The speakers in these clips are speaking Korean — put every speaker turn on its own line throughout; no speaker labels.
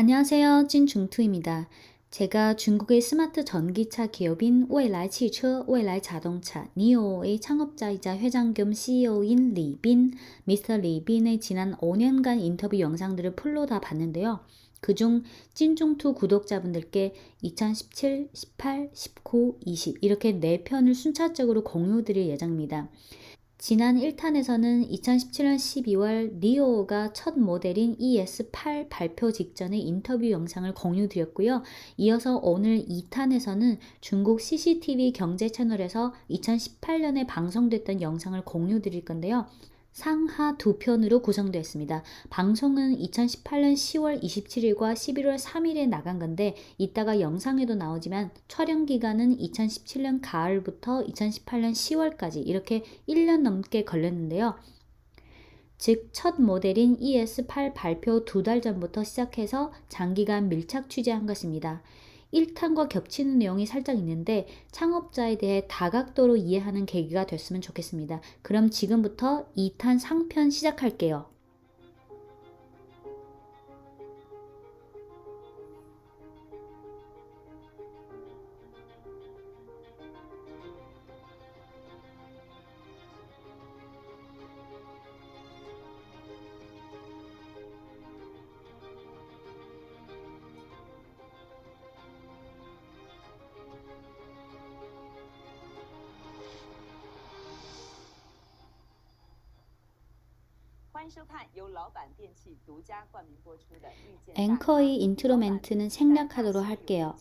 안녕하세요. 찐중투입니다. 제가 중국의 스마트 전기차 기업인蔚来汽车,蔚来자동차, 니오의 창업자이자 회장 겸 CEO인 리빈, 미스터 리빈의 지난 5년간 인터뷰 영상들을 풀로 다 봤는데요. 그중 찐중투 구독자분들께 2017, 18, 19, 20 이렇게 4편을 순차적으로 공유드릴 예정입니다. 지난 1탄에서는 2017년 12월 니오가 첫 모델인 ES8 발표 직전의 인터뷰 영상을 공유드렸고요. 이어서 오늘 2탄에서는 중국 CCTV 경제 채널에서 2018년에 방송됐던 영상을 공유드릴 건데요. 상하 2편으로 구성되었습니다. 방송은 2018년 10월 27일과 11월 3일에 나간 건데 이따가 영상에도 나오지만 촬영 기간은 2017년 가을부터 2018년 10월까지 이렇게 1년 넘게 걸렸는데요. 즉 첫 모델인 ES8 발표 2달 전부터 시작해서 장기간 밀착 취재한 것입니다. 1탄과 겹치는 내용이 살짝 있는데 창업자에 대해 다각도로 이해하는 계기가 됐으면 좋겠습니다. 그럼 지금부터 2탄 상편 시작할게요. 앵커의 인트로 멘트는 생략하도록 할게요.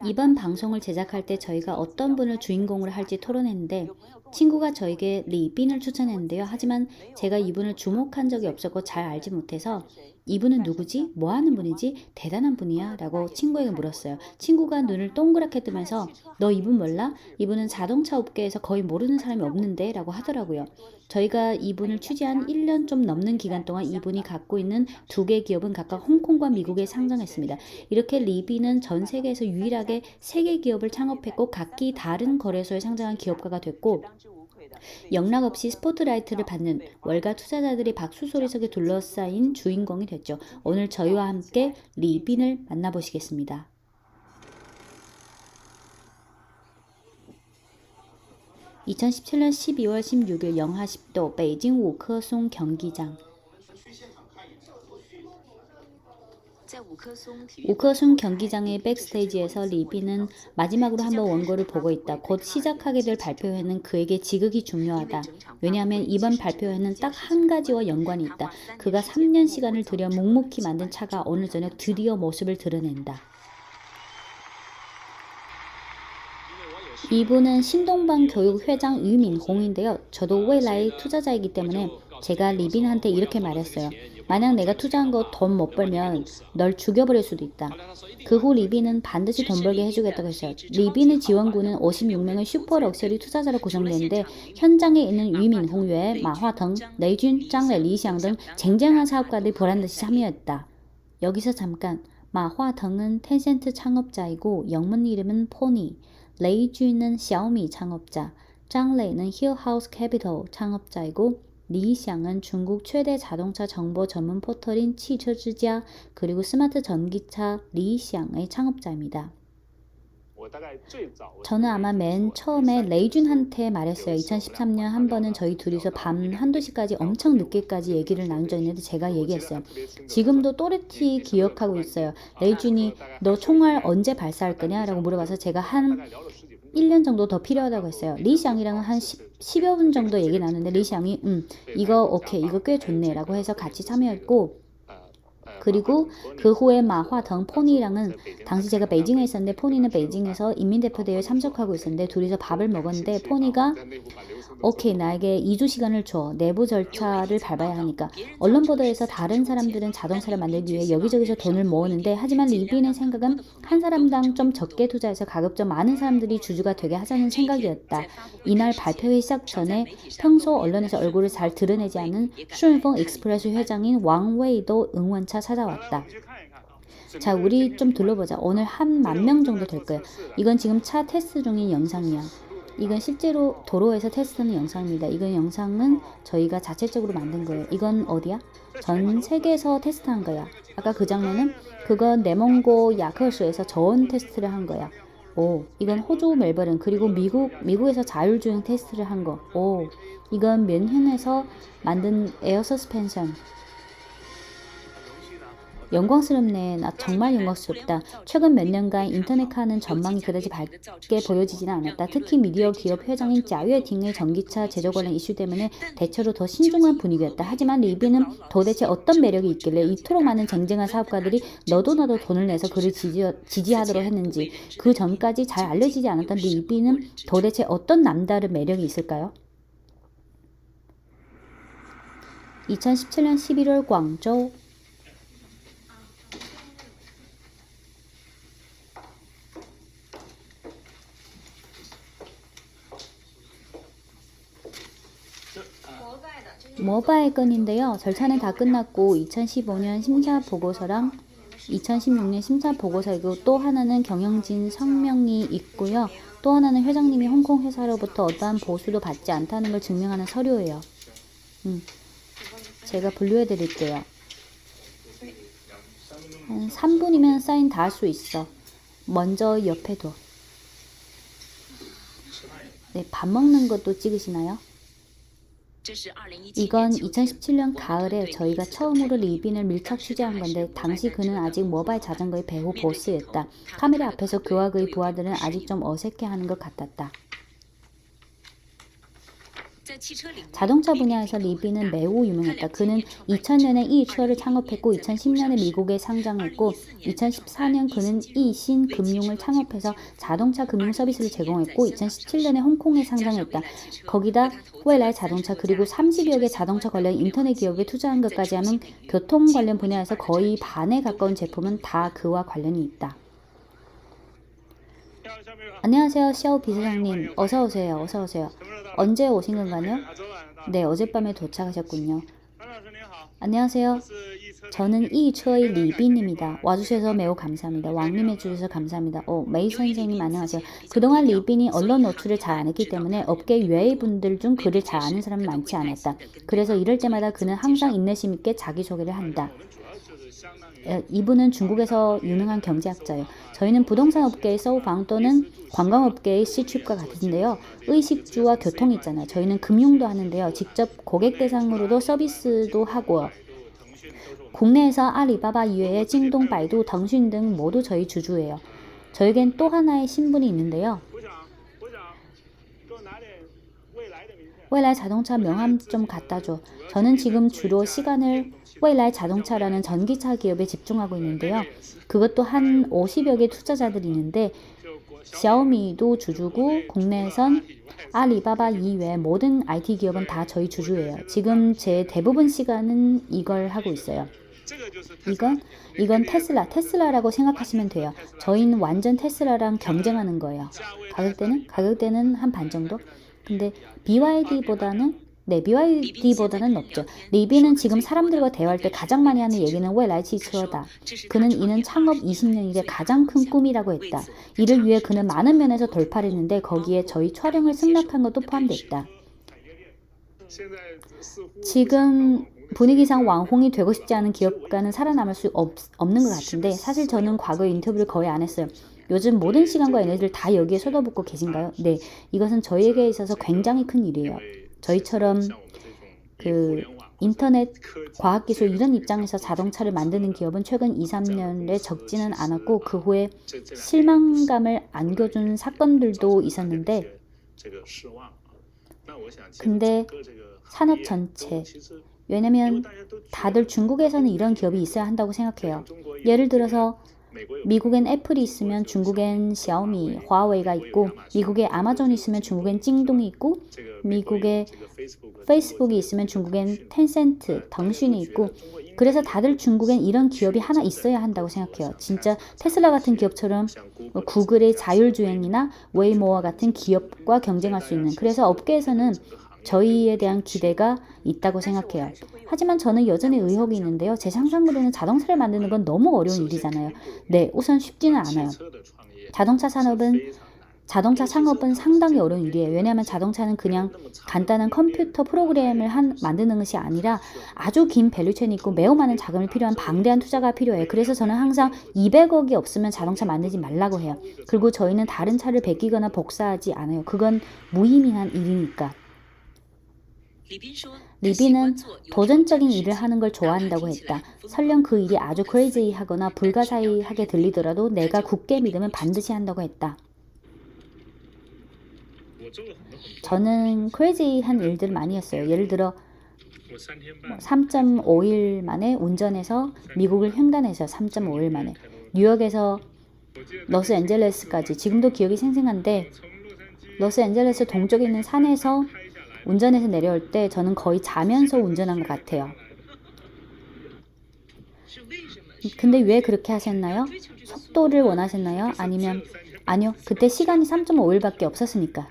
이번 방송을 제작할 때 저희가 어떤 분을 주인공으로 할지 토론했는데 친구가 저에게 리빈을 추천했는데요. 하지만 제가 이분을 주목한 적이 없었고 잘 알지 못해서 이분은 누구지? 뭐 하는 분이지? 대단한 분이야? 라고 친구에게 물었어요. 친구가 눈을 동그랗게 뜨면서 너 이분 몰라? 이분은 자동차 업계에서 거의 모르는 사람이 없는데? 라고 하더라고요. 저희가 이분을 취재한 1년 좀 넘는 기간 동안 이분이 갖고 있는 2개 기업은 각각 홍콩과 미국에 상장했습니다. 이렇게 리빈은 전 세계에서 유일하게 3개 기업을 창업했고 각기 다른 거래소에 상장한 기업가가 됐고 영락 없이 스포트라이트를 받는 월가 투자자들의 박수 소리 속에 둘러싸인 주인공이 됐죠. 오늘 저희와 함께 리빈을 만나보시겠습니다. 2017년 12월 16일 영하 10도 베이징 우커송 경기장. 우커송 경기장의 백스테이지에서 리빈은 마지막으로 한번 원고를 보고 있다. 곧 시작하게 될 발표회는 그에게 지극히 중요하다. 왜냐하면 이번 발표회는 딱 한 가지와 연관이 있다. 그가 3년 시간을 들여 묵묵히 만든 차가 오늘 저녁 드디어 모습을 드러낸다. 이분은 신동방 교육 회장 유민홍인데요. 저도蔚来투자자이기 때문에 제가 리빈한테 이렇게 말했어요. 만약 내가 투자한 거 돈 못 벌면 널 죽여버릴 수도 있다. 그 후 리빈은 반드시 돈 벌게 해주겠다고 했어요. 리빈의 지원군은 56명의 슈퍼 럭셔리 투자자로 구성되는데 현장에 있는 유민홍 외에 마화腾, 레이준, 짱레, 리샹 등 쟁쟁한 사업가들이 보란듯이 참여했다. 여기서 잠깐 마화腾은 텐센트 창업자이고 영문 이름은 포니, 레이준은 샤오미 창업자, 짱레이는 힐하우스 캐피털 창업자이고 리샹은 중국 최대 자동차 정보 전문 포털인汽车之家 그리고 스마트 전기차 리샹의 창업자입니다. 저는 아마 맨 처음에 레이준한테 말했어요. 2013년 한 번은 저희 둘이서 밤 1~2시까지 엄청 늦게까지 얘기를 나눈 적 있는데 제가 얘기했어요. 지금도 또렷이 기억하고 있어요. 레이준이 너 총알 언제 발사할 거냐? 라고 물어봐서 제가 한 1년 정도 더 필요하다고 했어요. 리샹이랑은 한 10여 분 정도 얘기 나눴는데 리샹이 이거 오케이 이거 꽤 좋네 라고 해서 같이 참여했고 그리고 그 후에 마화腾, 포니랑은 당시 제가 베이징에 있었는데 포니는 베이징에서 인민대표대회에 참석하고 있었는데 둘이서 밥을 먹었는데 포니가 오케이 나에게 2주 시간을 줘. 내부 절차를 밟아야 하니까. 언론 보도에서 다른 사람들은 자동차를 만들기 위해 여기저기서 돈을 모으는데 하지만 리빈의 생각은 한 사람당 좀 적게 투자해서 가급적 많은 사람들이 주주가 되게 하자는 생각이었다. 이날 발표회 시작 전에 평소 언론에서 얼굴을 잘 드러내지 않은 슈인펑 익스프레스 회장인 왕웨이도 응원차 찾아왔다. 자, 우리 좀 둘러보자. 오늘 한 10,000명 정도 될 거예요. 이건 지금 차 테스트 중인 영상이야. 이건 실제로 도로에서 테스트하는 영상입니다. 이건 영상은 저희가 자체적으로 만든 거예요. 이건 어디야? 전 세계에서 테스트한 거야. 아까 그 장면은 그건 내몽고 야커스에서 저온 테스트를 한 거야. 오, 이건 호주 멜버른 그리고 미국에서 자율주행 테스트를 한 거. 오, 이건 뮌헨에서 만든 에어 서스펜션. 영광스럽네. 나 정말 영광스럽다. 최근 몇 년간 인터넷화하는 전망이 그다지 밝게 보여지지는 않았다. 특히 미디어 기업 회장인 짜유에팅의 전기차 제조 관련 이슈 때문에 대체로 더 신중한 분위기였다. 하지만 리비는 도대체 어떤 매력이 있길래 이토록 많은 쟁쟁한 사업가들이 너도 나도 돈을 내서 그를 지지하도록 했는지, 그 전까지 잘 알려지지 않았던 리비는 도대체 어떤 남다른 매력이 있을까요? 2017년 11월 광저우. 모바일 건인데요. 절차는 다 끝났고 2015년 심사 보고서랑 2016년 심사 보고서이고, 또 하나는 경영진 성명이 있고요. 또 하나는 회장님이 홍콩 회사로부터 어떠한 보수도 받지 않다는 걸 증명하는 서류예요. 제가 분류해 드릴게요. 한 3분이면 사인 다 할 수 있어. 먼저 옆에 둬. 네, 밥 먹는 것도 찍으시나요? 이건 2017년 가을에 저희가 처음으로 리빈을 밀착 취재한 건데, 당시 그는 아직 모바일 자전거의 배후 보스였다. 카메라 앞에서 그와 그의 부하들은 아직 좀 어색해하는 것 같았다. 자동차 분야에서 리비는 매우 유명했다. 그는 2000년에 이처를 창업했고 2010년에 미국에 상장했고 2014년 그는 이신 금융을 창업해서 자동차 금융 서비스를 제공했고 2017년에 홍콩에 상장했다. 거기다蔚来 자동차 그리고 30여 개 자동차 관련 인터넷 기업에 투자한 것까지 하면 교통 관련 분야에서 거의 반에 가까운 제품은 다 그와 관련이 있다. 안녕하세요, 시아오 비서장님. 어서오세요. 어서오세요. 언제 오신 건가요? 네, 어젯밤에 도착하셨군요. 안녕하세요. 저는 이처의 리빈입니다. 와주셔서 매우 감사합니다. 왕림해 주셔서 감사합니다. 메이 선생님 안녕하세요. 그동안 리빈이 언론 노출을 잘 안 했기 때문에 업계 외의 분들 중 그를 잘 아는 사람은 많지 않았다. 그래서 이럴 때마다 그는 항상 인내심 있게 자기소개를 한다. 이분은 중국에서 유명한 경제학자예요. 저희는 부동산 업계의 서우방 또는 관광업계의 시춥과 같은데요. 의식주와 교통이 있잖아요. 저희는 금융도 하는데요. 직접 고객 대상으로도 서비스도 하고요. 국내에서 알리바바 이외에 찡동, 바이두, 腾讯등 모두 저희 주주예요. 저에겐 또 하나의 신분이 있는데요.蔚来 자동차 명함 좀 갖다 줘. 저는 지금 주로 시간을蔚来 자동차라는 전기차 기업에 집중하고 있는데요. 그것도 한 50여 개 투자자들이 있는데 샤오미도 주주고 국내에선 알리바바 이외 모든 IT 기업은 다 저희 주주예요. 지금 제 대부분 시간은 이걸 하고 있어요. 이건 테슬라라고 생각하시면 돼요. 저희는 완전 테슬라랑 경쟁하는 거예요. 가격대는 한 반 정도? 근데 BYD보다는 높죠. 리비는 지금 사람들과 대화할 때 가장 많이 하는 얘기는蔚来汽车다. 그는 이는 창업 20년일의 가장 큰 꿈이라고 했다. 이를 위해 그는 많은 면에서 돌파를 했는데 거기에 저희 촬영을 승낙한 것도 포함됐다. 지금 분위기상 왕홍이 되고 싶지 않은 기업가는 살아남을 수 없는 것 같은데, 사실 저는 과거 인터뷰를 거의 안 했어요. 요즘 모든 시간과 에너지를 다 여기에 쏟아붓고 계신가요? 네, 이것은 저희에게 있어서 굉장히 큰 일이에요. 저희처럼 인터넷, 과학기술 이런 입장에서 자동차를 만드는 기업은 최근 2, 3년에 적지는 않았고 그 후에 실망감을 안겨준 사건들도 있었는데, 근데 산업 전체, 왜냐면 다들 중국에서는 이런 기업이 있어야 한다고 생각해요. 예를 들어서 미국엔 애플이 있으면 중국엔 샤오미, 화웨이가 있고, 미국에 아마존이 있으면 중국엔 찡동이 있고, 미국에 페이스북이 있으면 중국엔 텐센트, 腾讯이 있고, 그래서 다들 중국엔 이런 기업이 하나 있어야 한다고 생각해요. 진짜 테슬라 같은 기업처럼 구글의 자율주행이나 웨이모와 같은 기업과 경쟁할 수 있는. 그래서 업계에서는 저희에 대한 기대가 있다고 생각해요. 하지만 저는 여전히 의혹이 있는데요. 제 상상으로는 자동차를 만드는 건 너무 어려운 일이잖아요. 네, 우선 쉽지는 않아요. 자동차 창업은 상당히 어려운 일이에요. 왜냐하면 자동차는 그냥 간단한 컴퓨터 프로그램을 만드는 것이 아니라 아주 긴 밸류체인이 있고 매우 많은 자금이 필요한 방대한 투자가 필요해요. 그래서 저는 항상 200억이 없으면 자동차 만들지 말라고 해요. 그리고 저희는 다른 차를 베끼거나 복사하지 않아요. 그건 무의미한 일이니까. 리비는 도전적인 일을 하는 걸 좋아한다고 했다. 설령 그 일이 아주 크레이지하거나 불가사의하게 들리더라도 내가 굳게 믿으면 반드시 한다고 했다. 저는 크레이지한 일들을 많이 했어요. 예를 들어 3.5일 만에 운전해서 미국을 횡단해서 3.5일 만에 뉴욕에서 로스앤젤레스까지 지금도 기억이 생생한데 로스앤젤레스 동쪽에 있는 산에서 운전해서 내려올 때 저는 거의 자면서 운전한 것 같아요. 근데 왜 그렇게 하셨나요? 속도를 원하셨나요? 아니요. 그때 시간이 3.5일밖에 없었으니까.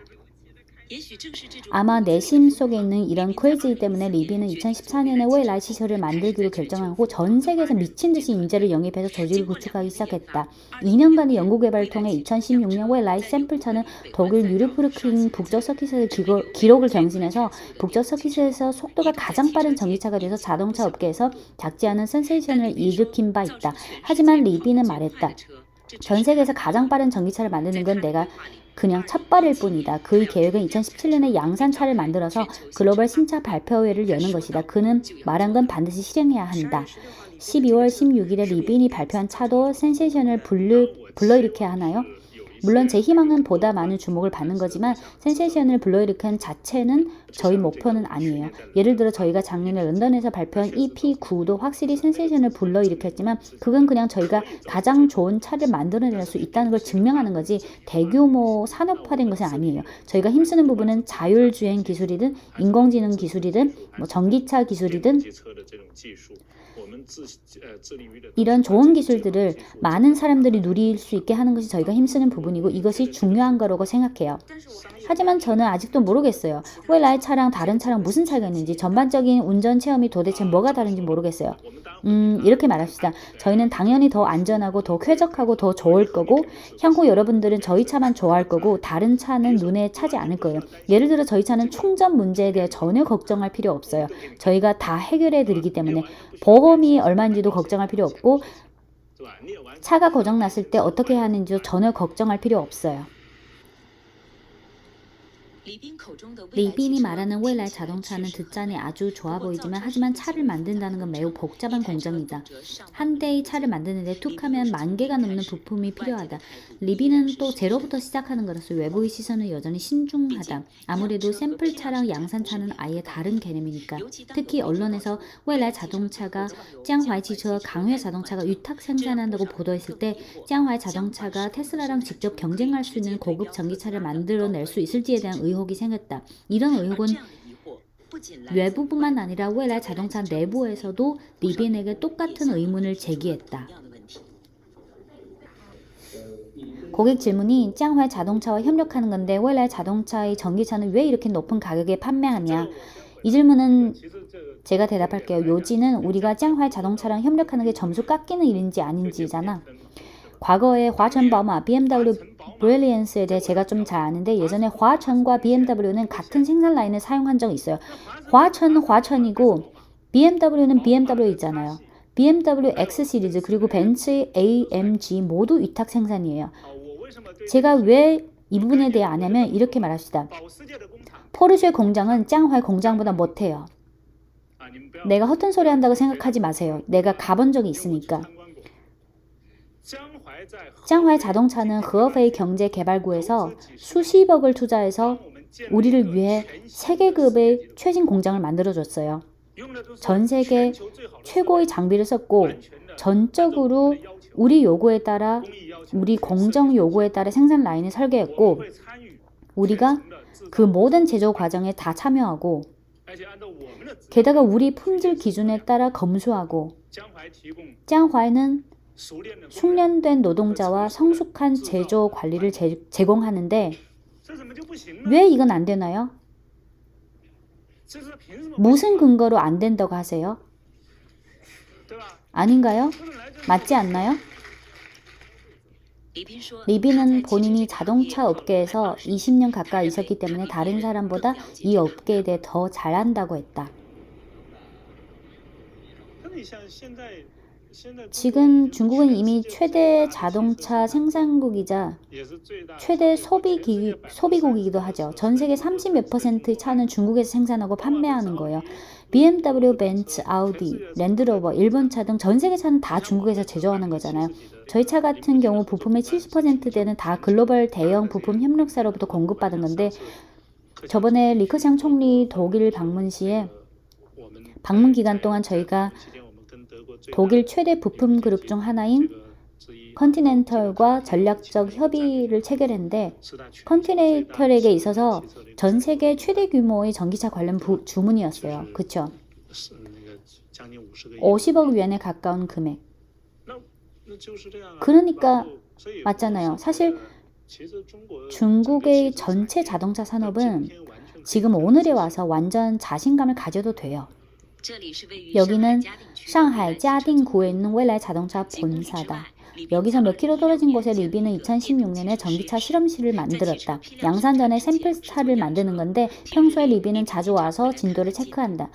아마 내심 속에 있는 이런 크레이지 때문에 리비는 2014년에 웨이라이 시설을 만들기로 결정하고 전 세계에서 미친 듯이 인재를 영입해서 저지를 구축하기 시작했다. 2년간의 연구개발을 통해 2016년 웨이라이 샘플차는 독일 뉴르푸르크링 북쪽 서킷에서 기록을 경신해서 북쪽 서킷에서 속도가 가장 빠른 전기차가 돼서 자동차 업계에서 작지 않은 센세이션을 일으킨 바 있다. 하지만 리비는 말했다. 전 세계에서 가장 빠른 전기차를 만드는 건 내가 그냥 첫발일 뿐이다. 그의 계획은 2017년에 양산차를 만들어서 글로벌 신차 발표회를 여는 것이다. 그는 말한 건 반드시 실행해야 한다. 12월 16일에 리빈이 발표한 차도 센세이션을 불러일으켜야 하나요? 물론 제 희망은 보다 많은 주목을 받는 거지만 센세이션을 불러일으킨 자체는 저희 목표는 아니에요. 예를 들어 저희가 작년에 런던에서 발표한 EP9도 확실히 센세이션을 불러일으켰지만 그건 그냥 저희가 가장 좋은 차를 만들어낼 수 있다는 걸 증명하는 거지 대규모 산업화된 것은 아니에요. 저희가 힘쓰는 부분은 자율주행 기술이든 인공지능 기술이든 전기차 기술이든 이런 좋은 기술들을 많은 사람들이 누릴 수 있게 하는 것이 저희가 힘쓰는 부분이고 이것이 중요한 거라고 생각해요. 하지만 저는 아직도 모르겠어요. 웨이라이 차랑 다른 차랑 무슨 차이가 있는지 전반적인 운전 체험이 도대체 뭐가 다른지 모르겠어요. 이렇게 말합시다. 저희는 당연히 더 안전하고 더 쾌적하고 더 좋을 거고 향후 여러분들은 저희 차만 좋아할 거고 다른 차는 눈에 차지 않을 거예요. 예를 들어 저희 차는 충전 문제에 대해 전혀 걱정할 필요 없어요. 저희가 다 해결해 드리기 때문에 보험이 얼마인지도 걱정할 필요 없고 차가 고장났을 때 어떻게 해야 하는지도 전혀 걱정할 필요 없어요. 리빈이 말하는 웨이라이 자동차는 듣자니 아주 좋아 보이지만 하지만 차를 만든다는 건 매우 복잡한 공정이다. 한 대의 차를 만드는데 툭하면 10,000개가 넘는 부품이 필요하다. 리빈은 또 제로부터 시작하는 것으로 외부의 시선은 여전히 신중하다. 아무래도 샘플 차랑 양산 차는 아예 다른 개념이니까. 특히 언론에서 웨이라이 자동차가 짱화이치처 강회 자동차가 위탁 생산한다고 보도했을 때 짱화이 자동차가 테슬라랑 직접 경쟁할 수 있는 고급 전기차를 만들어낼 수 있을지에 대한 의혹이 생겼다. 이런 의혹은 외부뿐만 아니라 웨이라이 자동차 내부에서도 리빈에게 똑같은 의문을 제기했다. 고객 질문이 짱화이 자동차와 협력하는 건데 웨이라이 자동차의 전기차는 왜 이렇게 높은 가격에 판매하냐? 이 질문은 제가 대답할게요. 요지는 우리가 짱화이 자동차랑 협력하는 게 점수 깎이는 일인지 아닌지잖아. 과거에 화천바마, BMW 브릴리언스에 대해 제가 좀 잘 아는데 예전에 화천과 BMW는 같은 생산 라인을 사용한 적이 있어요. 화천이고 BMW는 BMW 있잖아요. BMW X 시리즈 그리고 벤츠 AMG 모두 위탁 생산이에요. 제가 왜 이 부분에 대해 아냐면 이렇게 말합시다. 포르쉐 공장은 짱화이 공장보다 못해요. 내가 허튼 소리 한다고 생각하지 마세요. 내가 가본 적이 있으니까. 짱화이 자동차는 허페이 경제개발구에서 수십억을 투자해서 우리를 위해 세계급의 최신 공장을 만들어줬어요. 전 세계 최고의 장비를 썼고 전적으로 우리 요구에 따라 우리 공정 요구에 따라 생산 라인을 설계했고 우리가 그 모든 제조 과정에 다 참여하고 게다가 우리 품질 기준에 따라 검수하고 짱화이는 숙련된 노동자와 성숙한 제조 관리를 제공하는데 왜 이건 안 되나요? 무슨 근거로 안 된다고 하세요? 아닌가요? 맞지 않나요? 리비는 본인이 자동차 업계에서 20년 가까이 있었기 때문에 다른 사람보다 이 업계에 대해 더 잘한다고 했다. 지금 중국은 이미 최대 자동차 생산국이자 최대 소비국이기도 하죠. 전 세계 30몇 퍼센트 차는 중국에서 생산하고 판매하는 거예요. BMW, 벤츠, 아우디, 랜드로버, 일본 차 등 전 세계 차는 다 중국에서 제조하는 거잖아요. 저희 차 같은 경우 부품의 70%대는 다 글로벌 대형 부품 협력사로부터 공급받은 건데 저번에 리커샹 총리 독일 방문 시에 방문 기간 동안 저희가 독일 최대 부품 그룹 중 하나인 컨티넨털과 전략적 협의를 체결했는데 컨티넨털에게 있어서 전 세계 최대 규모의 전기차 관련 주문이었어요. 그쵸? 50억 위안에 가까운 금액. 그러니까 맞잖아요. 사실 중국의 전체 자동차 산업은 지금 오늘에 와서 완전 자신감을 가져도 돼요. 여기는 상하이嘉定구에 있는蔚来 자동차 본사다. 여기서 몇 킬로 떨어진 곳에 리비는 2016년에 전기차 실험실을 만들었다. 양산 전에 샘플차를 만드는 건데 평소에 리비는 자주 와서 진도를 체크한다.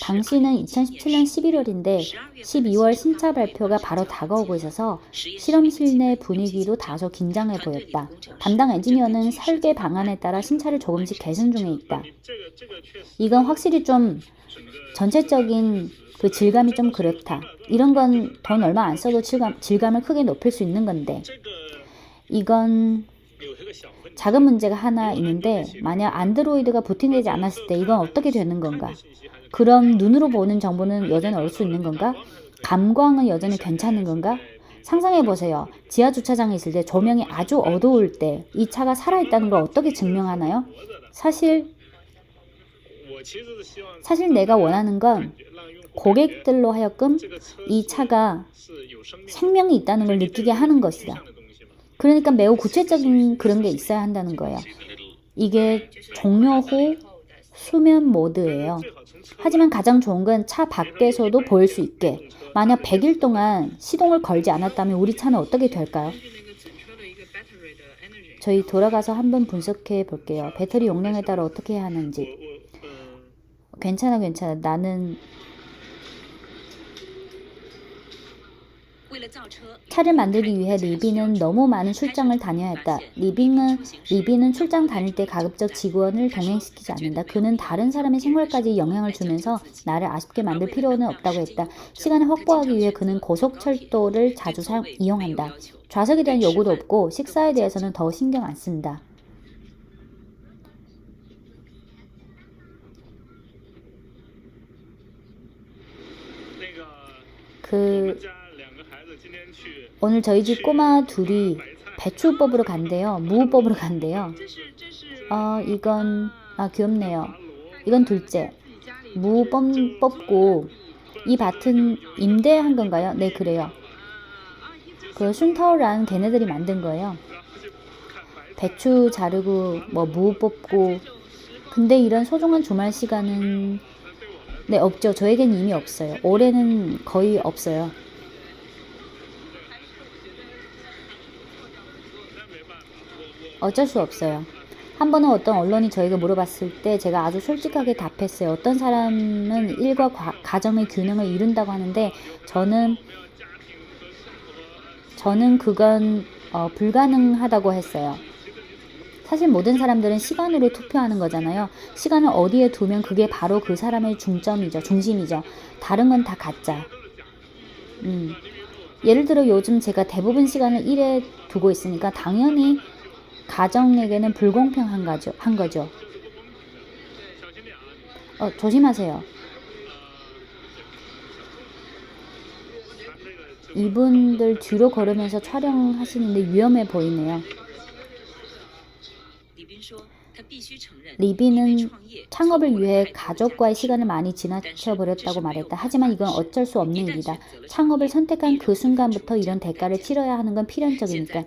당시는 2017년 11월인데 12월 신차 발표가 바로 다가오고 있어서 실험실 내 분위기도 다소 긴장해 보였다. 담당 엔지니어는 설계 방안에 따라 신차를 조금씩 개선 중에 있다. 이건 확실히 좀 전체적인 그 질감이 좀 그렇다. 이런 건 돈 얼마 안 써도 질감을 크게 높일 수 있는 건데 이건 작은 문제가 하나 있는데 만약 안드로이드가 부팅되지 않았을 때 이건 어떻게 되는 건가? 그럼 눈으로 보는 정보는 여전히 얻을 수 있는 건가? 감광은 여전히 괜찮은 건가? 상상해보세요. 지하 주차장에 있을 때 조명이 아주 어두울 때 이 차가 살아있다는 걸 어떻게 증명하나요? 사실 내가 원하는 건 고객들로 하여금 이 차가 생명이 있다는 걸 느끼게 하는 것이다. 그러니까 매우 구체적인 그런 게 있어야 한다는 거예요. 이게 종료 후 수면 모드예요. 하지만 가장 좋은 건 차 밖에서도 보일 수 있게. 만약 100일 동안 시동을 걸지 않았다면 우리 차는 어떻게 될까요? 저희 돌아가서 한번 분석해 볼게요. 배터리 용량에 따라 어떻게 해야 하는지. 괜찮아. 나는 차를 만들기 위해 리비는 너무 많은 출장을 다녀야 했다. 리비는 출장 다닐 때 가급적 직원을 동행시키지 않는다. 그는 다른 사람의 생활까지 영향을 주면서 나를 아쉽게 만들 필요는 없다고 했다. 시간을 확보하기 위해 그는 고속철도를 자주 이용한다. 좌석에 대한 요구도 없고 식사에 대해서는 더 신경 안 쓴다. 오늘 저희 집 꼬마 둘이 배추 뽑으러 간대요. 무 뽑으러 간대요. 이건 귀엽네요. 이건 둘째. 무 뽑고 이 밭은 임대한 건가요? 네, 그래요. 그 슌타오란 걔네들이 만든 거예요. 배추 자르고 무 뽑고. 근데 이런 소중한 주말 시간은 네, 없죠. 저에겐 이미 없어요. 올해는 거의 없어요. 어쩔 수 없어요. 한 번은 어떤 언론이 저에게 물어봤을 때 제가 아주 솔직하게 답했어요. 어떤 사람은 일과 가정의 균형을 이룬다고 하는데 저는 그건 불가능하다고 했어요. 사실 모든 사람들은 시간으로 투표하는 거잖아요. 시간을 어디에 두면 그게 바로 그 사람의 중심이죠. 다른 건 다 가짜. 예를 들어 요즘 제가 대부분 시간을 일에 두고 있으니까 당연히 가정에게는 불공평한 거죠. 조심하세요. 이분들 뒤로 걸으면서 촬영하시는데 위험해 보이네요. 리비는 창업을 위해 가족과의 시간을 많이 지나쳐버렸다고 말했다. 하지만 이건 어쩔 수 없는 일이다. 창업을 선택한 그 순간부터 이런 대가를 치러야 하는 건 필연적이니까.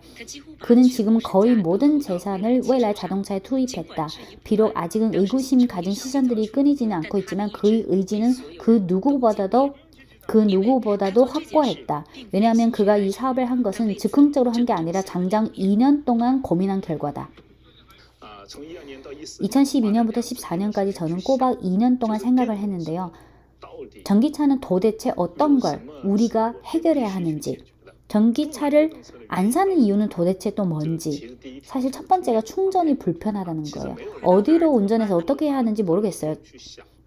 그는 지금 거의 모든 재산을未来 자동차에 투입했다. 비록 아직은 의구심 가진 시선들이 끊이지는 않고 있지만 그의 의지는 그 누구보다도 확고했다. 왜냐하면 그가 이 사업을 한 것은 즉흥적으로 한 게 아니라 장장 2년 동안 고민한 결과다. 2012년부터 14년까지 저는 꼬박 2년 동안 생각을 했는데요. 전기차는 도대체 어떤 걸 우리가 해결해야 하는지, 전기차를 안 사는 이유는 도대체 또 뭔지. 사실 첫 번째가 충전이 불편하다는 거예요. 어디로 운전해서 어떻게 해야 하는지 모르겠어요.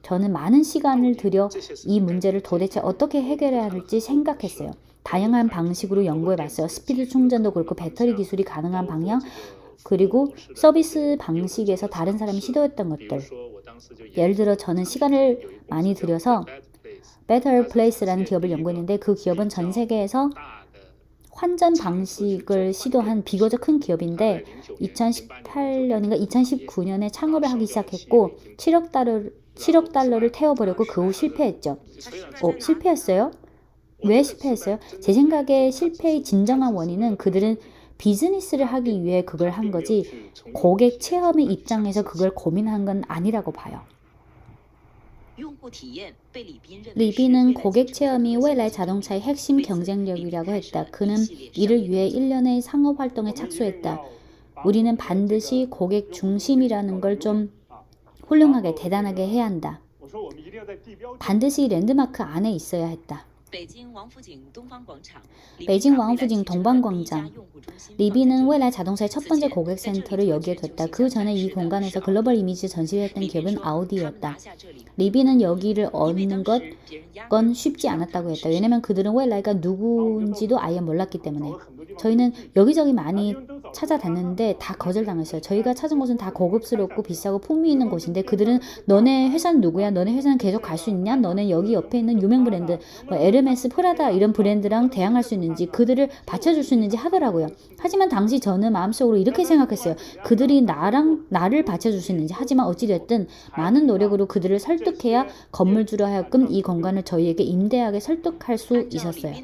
저는 많은 시간을 들여 이 문제를 도대체 어떻게 해결해야 할지 생각했어요. 다양한 방식으로 연구해봤어요. 스피드 충전도 그렇고 배터리 기술이 가능한 방향, 그리고 서비스 방식에서 다른 사람이 시도했던 것들. 예를 들어 저는 시간을 많이 들여서 Better Place라는 기업을 연구했는데 그 기업은 전 세계에서 환전 방식을 시도한 비교적 큰 기업인데 2018년인가 2019년에 창업을 하기 시작했고 7억 달러를 태워버렸고 그 후 실패했죠. 실패했어요? 왜 실패했어요? 제 생각에 실패의 진정한 원인은 그들은 비즈니스를 하기 위해 그걸 한 거지 고객 체험의 입장에서 그걸 고민한 건 아니라고 봐요. 리비는 고객 체험이未来 자동차의 핵심 경쟁력이라고 했다. 그는 이를 위해 1년의 상업 활동에 착수했다. 우리는 반드시 고객 중심이라는 걸 좀 훌륭하게 대단하게 해야 한다. 반드시 랜드마크 안에 있어야 했다. 베이징 왕푸징 동방광장. 리비는未来 자동차의 첫 번째 고객 센터를 여기에 뒀다. 그 전에 이 공간에서 글로벌 이미지 전시를 했던 기업은 아우디였다. 리비는 여기를 얻는 건 쉽지 않았다고 했다. 왜냐면 그들은未来가 누군지도 아예 몰랐기 때문에. 저희는 여기저기 많이 찾아다녔는데 다 거절당했어요. 저희가 찾은 곳은 다 고급스럽고 비싸고 품위 있는 곳인데 그들은 너네 회사는 누구야? 너네 회사는 계속 갈 수 있냐? 너네 여기 옆에 있는 유명 브랜드 에르메스, 프라다 이런 브랜드랑 대항할 수 있는지 그들을 받쳐줄 수 있는지 하더라고요. 하지만 당시 저는 마음속으로 이렇게 생각했어요. 그들이 나를 받쳐줄 수 있는지. 하지만 어찌됐든 많은 노력으로 그들을 설득해야 건물주로 하여금 이 공간을 저희에게 임대하게 설득할 수 있었어요.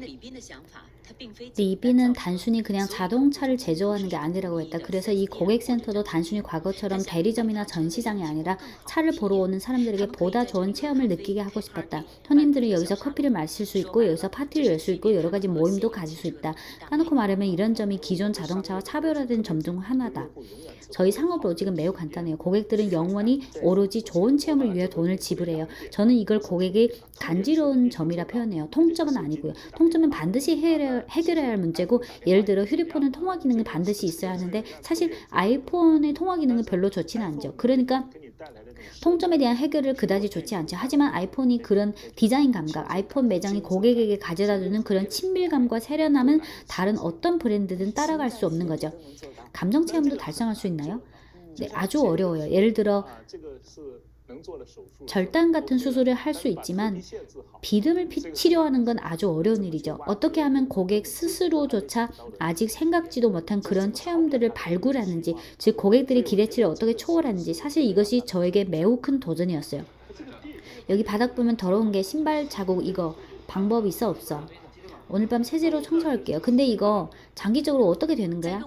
리비는 단순히 그냥 자동차를 제조하는 게 아니라고 했다. 그래서 이 고객센터도 단순히 과거처럼 대리점이나 전시장이 아니라 차를 보러 오는 사람들에게 보다 좋은 체험을 느끼게 하고 싶었다. 손님들은 여기서 커피를 마실 수 있고 여기서 파티를 열 수 있고 여러 가지 모임도 가질 수 있다. 까놓고 말하면 이런 점이 기존 자동차와 차별화된 점 중 하나다. 저희 상업 로직은 매우 간단해요. 고객들은 영원히 오로지 좋은 체험을 위해 돈을 지불해요. 저는 이걸 고객의 간지러운 점이라 표현해요. 통점은 아니고요. 통점은 반드시 해결해야 할 문제고 예를 들어 휴대폰은 통화 기능이 반드시 있어야 하는데 사실 아이폰의 통화 기능은 별로 좋지는 않죠. 그러니까 통점에 대한 해결을 그다지 좋지 않죠. 하지만 아이폰이 그런 디자인 감각, 아이폰 매장이 고객에게 가져다주는 그런 친밀감과 세련함은 다른 어떤 브랜드든 따라갈 수 없는 거죠. 감정 체험도 달성할 수 있나요? 네, 아주 어려워요. 예를 들어 절단 같은 수술을 할 수 있지만 비듬을 치료하는 건 아주 어려운 일이죠. 어떻게 하면 고객 스스로조차 아직 생각지도 못한 그런 체험들을 발굴하는지, 즉 고객들이 기대치를 어떻게 초월하는지 사실 이것이 저에게 매우 큰 도전이었어요. 여기 바닥 보면 더러운 게 신발 자국 이거 방법 있어 없어? 오늘 밤 세제로 청소할게요. 근데 이거 장기적으로 어떻게 되는 거야?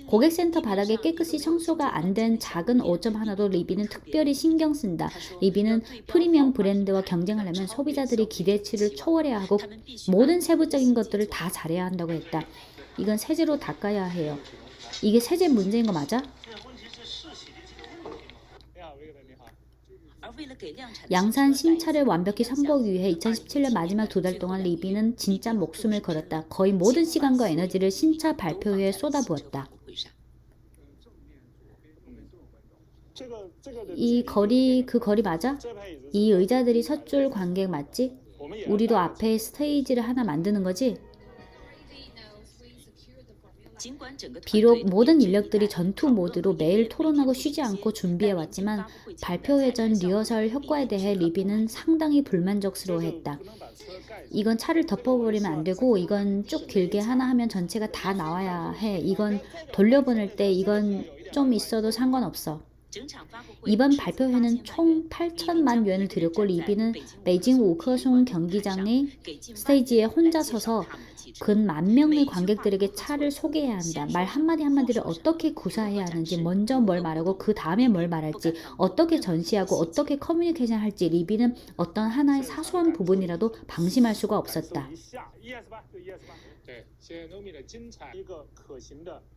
고객센터 바닥에 깨끗이 청소가 안 된 작은 오점 하나도 리비는 특별히 신경 쓴다. 리비는 프리미엄 브랜드와 경쟁하려면 소비자들이 기대치를 초월해야 하고 모든 세부적인 것들을 다 잘해야 한다고 했다. 이건 세제로 닦아야 해요. 이게 세제 문제인 거 맞아? 양산 신차를 완벽히 선보이기 위해 2017년 마지막 2달 동안 리비는 진짜 목숨을 걸었다. 거의 모든 시간과 에너지를 신차 발표회에 쏟아부었다. 그 거리 맞아? 이 의자들이 섰줄 관객 맞지? 우리도 앞에 스테이지를 하나 만드는 거지? 비록 모든 인력들이 전투 모드로 매일 토론하고 쉬지 않고 준비해왔지만 발표회 전 리허설 효과에 대해 리비는 상당히 불만족스러워했다. 이건 차를 덮어버리면 안 되고 이건 쭉 길게 하나 하면 전체가 다 나와야 해. 이건 돌려보낼 때 이건 좀 있어도 상관없어. 이번 발표회는 총 8천만 yuan을 들였고 리비는 베이징 우커송 경기장의 스테이지에 혼자 서서 근 10,000명의 관객들에게 차를 소개해야 한다. 말 한마디 한마디를 어떻게 구사해야 하는지, 먼저 뭘 말하고 그 다음에 뭘 말할지, 어떻게 전시하고 어떻게 커뮤니케이션 할지 리비는 어떤 하나의 사소한 부분이라도 방심할 수가 없었다.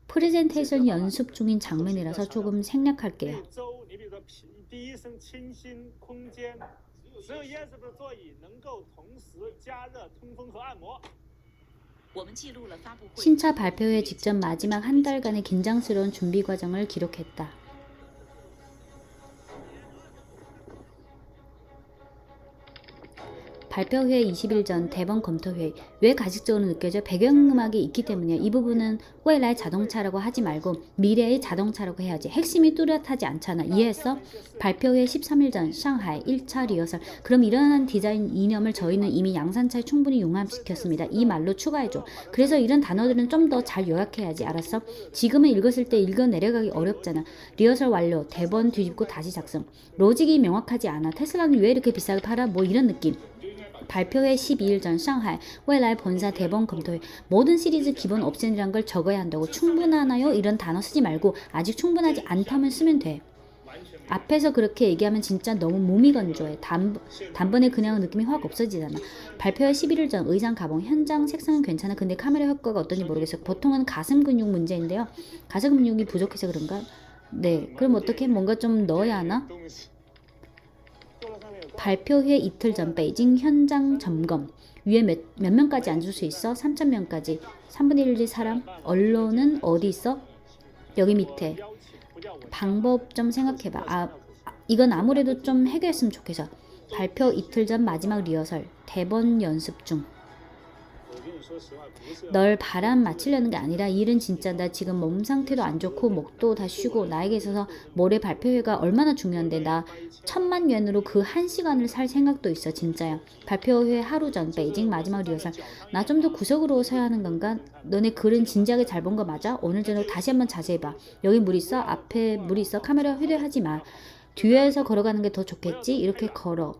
프레젠테이션 연습 중인 장면이라서 조금 생략할게요. 신차 발표회 직전 마지막 한 달간의 긴장스러운 준비 과정을 기록했다. 발표회 20일 전 대본 검토회. 왜 가식적으로 느껴져? 배경음악이 있기 때문이야. 이 부분은未来 자동차라고 하지 말고 미래의 자동차라고 해야지. 핵심이 뚜렷하지 않잖아. 이해했어? 발표회 13일 전 상하이 1차 리허설. 그럼 이러한 디자인 이념을 저희는 이미 양산차에 충분히 융합시켰습니다. 이 말로 추가해줘. 그래서 이런 단어들은 좀 더 잘 요약해야지. 알았어? 지금은 읽었을 때 읽어 내려가기 어렵잖아. 리허설 완료. 대본 뒤집고 다시 작성. 로직이 명확하지 않아. 테슬라는 왜 이렇게 비싸게 팔아? 뭐 이런 느낌. 발표회 12일 전 상하이未来 본사 대본 검토회. 모든 시리즈 기본 옵션이란 걸 적어야 한다고. 충분하나요? 이런 단어 쓰지 말고 아직 충분하지 않다면 쓰면 돼. 앞에서 그렇게 얘기하면 진짜 너무 몸이 건조해. 단번에 그냥 느낌이 확 없어지잖아. 발표회 11일 전 의상 가봉. 현장 색상은 괜찮아. 근데 카메라 효과가 어떤지 모르겠어. 보통은 가슴 근육 문제인데요. 가슴 근육이 부족해서 그런가? 네. 그럼 어떻게 뭔가 좀 넣어야 하나? 발표회 이틀 전 베이징 현장 점검. 위에 몇 명까지 앉을 수 있어? 3,000명까지. 3분의 1의 사람? 언론은 어디 있어? 여기 밑에. 방법 좀 생각해봐. 이건 아무래도 좀 해결했으면 좋겠어. 발표 이틀 전 마지막 리허설. 대본 연습 중. 널 바람 맞추려는 게 아니라 일은 진짜 나 지금 몸 상태도 안 좋고 목도 다 쉬고 나에게 있어서 모레 발표회가 얼마나 중요한데 나 1,000만 yuan으로 그 1시간을 살 생각도 있어. 진짜야. 발표회 하루 전 베이징 마지막 리허설. 나 좀 더 구석으로 서야 하는 건가? 너네 글은 진지하게 잘 본 거 맞아? 오늘 저녁 다시 한번 자세히 봐. 여기 물 있어? 앞에 물 있어? 카메라 휴대하지 마. 뒤에서 걸어가는 게 더 좋겠지? 이렇게 걸어.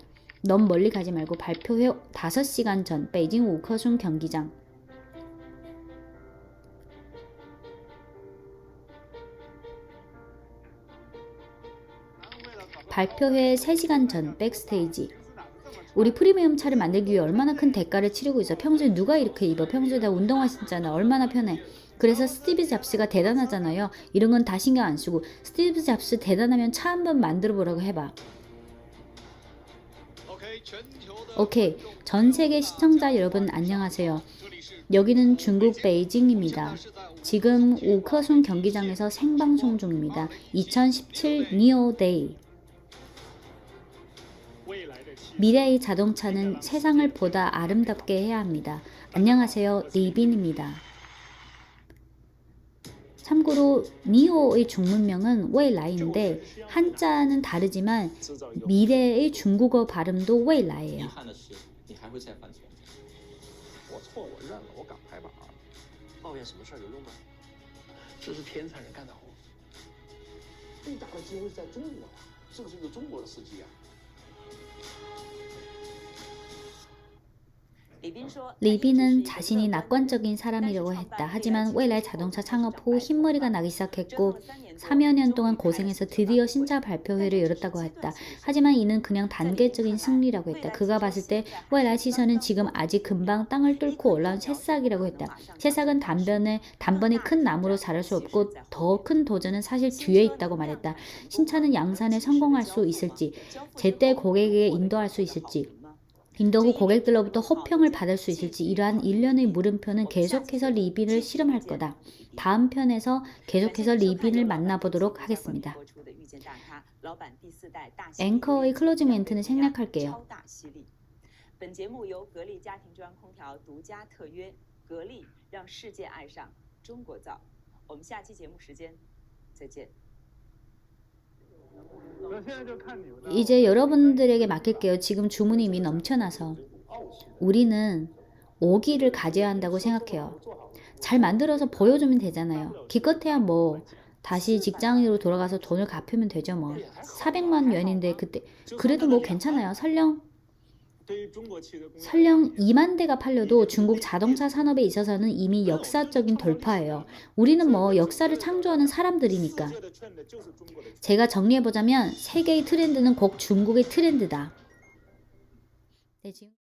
너무 멀리 가지 말고. 발표회 5시간 전 베이징 우커순 경기장. 발표회 3시간 전 백스테이지. 우리 프리미엄 차를 만들기 위해 얼마나 큰 대가를 치르고 있어. 평소에 누가 이렇게 입어? 평소에 다 운동화 신잖아. 얼마나 편해. 그래서 스티브 잡스가 대단하잖아요. 이런 건 다 신경 안 쓰고 스티브 잡스 대단하면 차 한번 만들어 보라고 해봐. 오케이. 전 세계 시청자 여러분 안녕하세요. 여기는 중국 베이징입니다. 지금 우커순 경기장에서 생방송 중입니다. 2017 니오데이. 미래의 자동차는 세상을 보다 아름답게 해야 합니다. 안녕하세요. 리빈입니다. 참고로 니오의 중문명은 未来인데 한자는 다르지만 미래의 중국어 발음도 未来예요. 리비는 자신이 낙관적인 사람이라고 했다. 하지만 未来 자동차 창업 후 흰머리가 나기 시작했고 3여 년 동안 고생해서 드디어 신차 발표회를 열었다고 했다. 하지만 이는 그냥 단계적인 승리라고 했다. 그가 봤을 때 未来 시선은 지금 아직 금방 땅을 뚫고 올라온 새싹이라고 했다. 새싹은 단번에 큰 나무로 자랄 수 없고 더 큰 도전은 사실 뒤에 있다고 말했다. 신차는 양산에 성공할 수 있을지, 제때 고객에게 인도할 수 있을지, 인도 후 고객들로부터 호평을 받을 수 있을지, 이러한 일련의 물음표는 계속해서 리빈을 실험할 거다. 다음 편에서 계속해서 리빈을 만나보도록 하겠습니다. 앵커의 클로징 멘트는 생략할게요. 本节目由格力家庭中央空调独家特约，格力让世界爱上中国造。我们下期节目时间再见。 이제 여러분들에게 맡길게요. 지금 주문이 이미 넘쳐나서. 우리는 오기를 가져야 한다고 생각해요. 잘 만들어서 보여주면 되잖아요. 기껏해야 뭐 다시 직장으로 돌아가서 돈을 갚으면 되죠 뭐. 400만 yuan인데 그때 그래도 뭐 괜찮아요. 설령 2만 대가 팔려도 중국 자동차 산업에 있어서는 이미 역사적인 돌파예요. 우리는 뭐 역사를 창조하는 사람들이니까. 제가 정리해보자면 세계의 트렌드는 곧 중국의 트렌드다. 네, 지금